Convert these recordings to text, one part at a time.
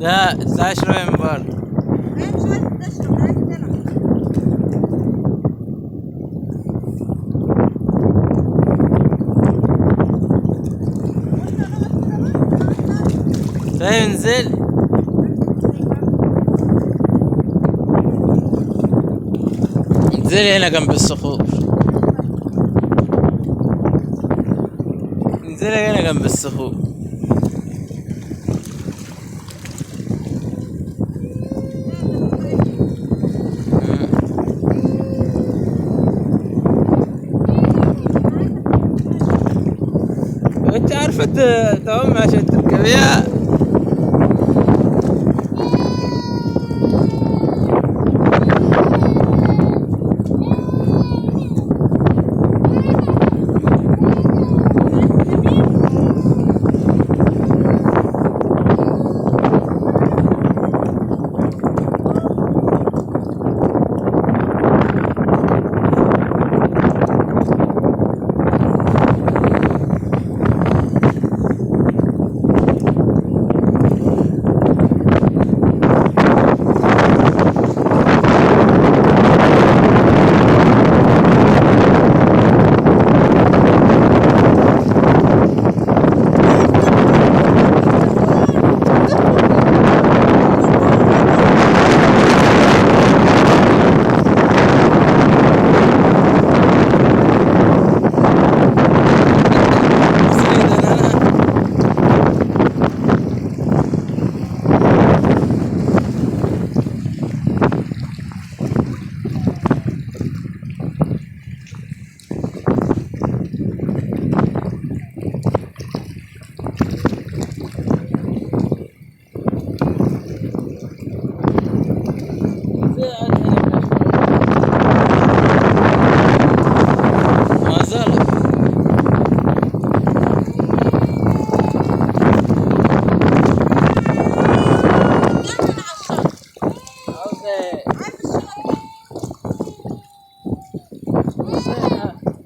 لا تعال شوية من برا. ايه مش عايز تشرب، عايز تلعب. طيب انزل. انزلي هنا جنب الصخور. انزلي هنا جنب الصخور. انت عارفة تعوم عشان تركبيها.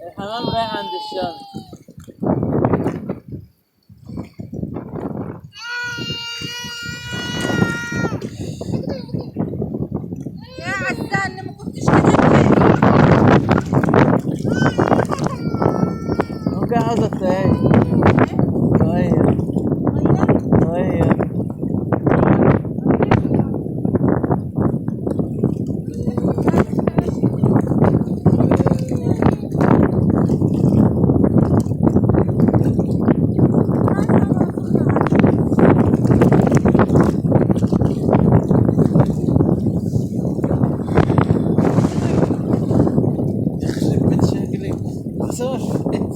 الحمام رايح عند الشمس. يا عسان ما كنتش كتبت. ممكن عاوزة تاني. طيب طيب. يخرب بيت شكلك. صور انت